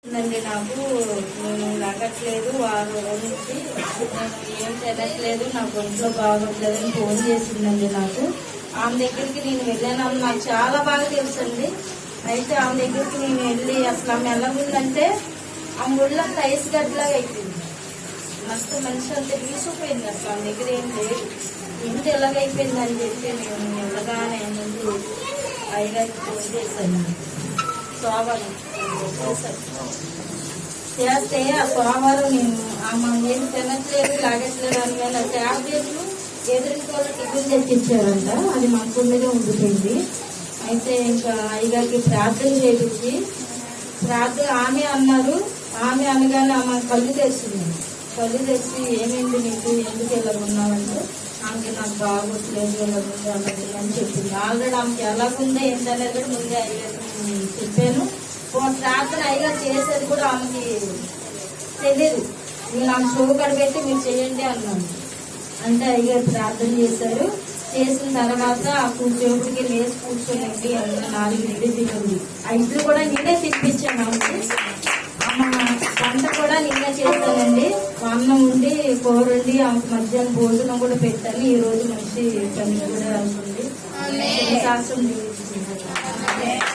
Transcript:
నాకు నేను లాగట్లేదు 6 రోజుల నుంచి నేను ఏం తినట్లేదు, నాకు ఒంట్లో బాగోట్లేదని ఫోన్ చేసిందండి. నాకు ఆమె దగ్గరికి నేను వెళ్ళాను. నాకు చాలా బాగా తెలుసండి. అయితే ఆమె దగ్గరికి నేను వెళ్ళి అసలు ఆమె ఎలా ఉందంటే ఆమె ఒళ్ళంతా ఐస్ గడ్డలాగా అయిపోయింది. మొత్తం మనిషి అంతా వీసిపోయింది. అసలు ఆమె దగ్గర ఏం లేదు. ఇంటి ఎలాగైపోయింది అని చెప్పి నేను వెళ్ళగానే ముందు అయ్యగారికి ఫోన్ చేశాను. సోమవారం చేస్తే ఆ సోమవారం నేను ఆమె ఏం తినట్లేదు లాగట్లేదు అని కానీ ట్యాబ్లెట్లు ఎదురింటి వాళ్ళు టిఫిన్ తెచ్చిచ్చారంట. అది మా కుండగా ఉండిపోయింది. అయితే ఇంకా అయ్యగారికి ప్రార్థన చేయించి ప్రార్థన ఆమె అన్నారు. ఆమె అనగానే ఆమె కళ్ళు తెచ్చింది. కళ్ళు తెచ్చి ఏమైంది నీకు, ఎందుకు ఇలా ఉన్నావంటే ఆమెకి నాకు బాగోట్లేదు ఇలా ఉంది అన్నది అని చెప్పింది. ఆల్రెడీ ఆమెకి ఎలాగుందో ఏంటనేది కూడా ముందే అయ్యగారికి చెప్పాను. ప్రార్థన అయ్యగారు చేసేది కూడా ఆమెకి తెలియదు. మీరు నాకు షుగర్ పెట్టి మీరు చేయండి అన్నాను. అంటే అయ్యగారు ప్రార్థన చేశారు. చేసిన తర్వాత ఆ కూర్చోటికి లేచి కూర్చోలేండి అందులో 4 ఇడ్లీ తినండి. ఆ ఇడ్లు కూడా నేనే తినిపించాను ఆమెకి. వంట కూడా నేనే చేస్తానండి. అన్నం ఉండి కూర ఉండి ఆమెకు మధ్యాహ్నం భోజనం కూడా పెట్టాను. ఈ రోజు మంచి పని కూడా అవుతుంది. శాస్త్రం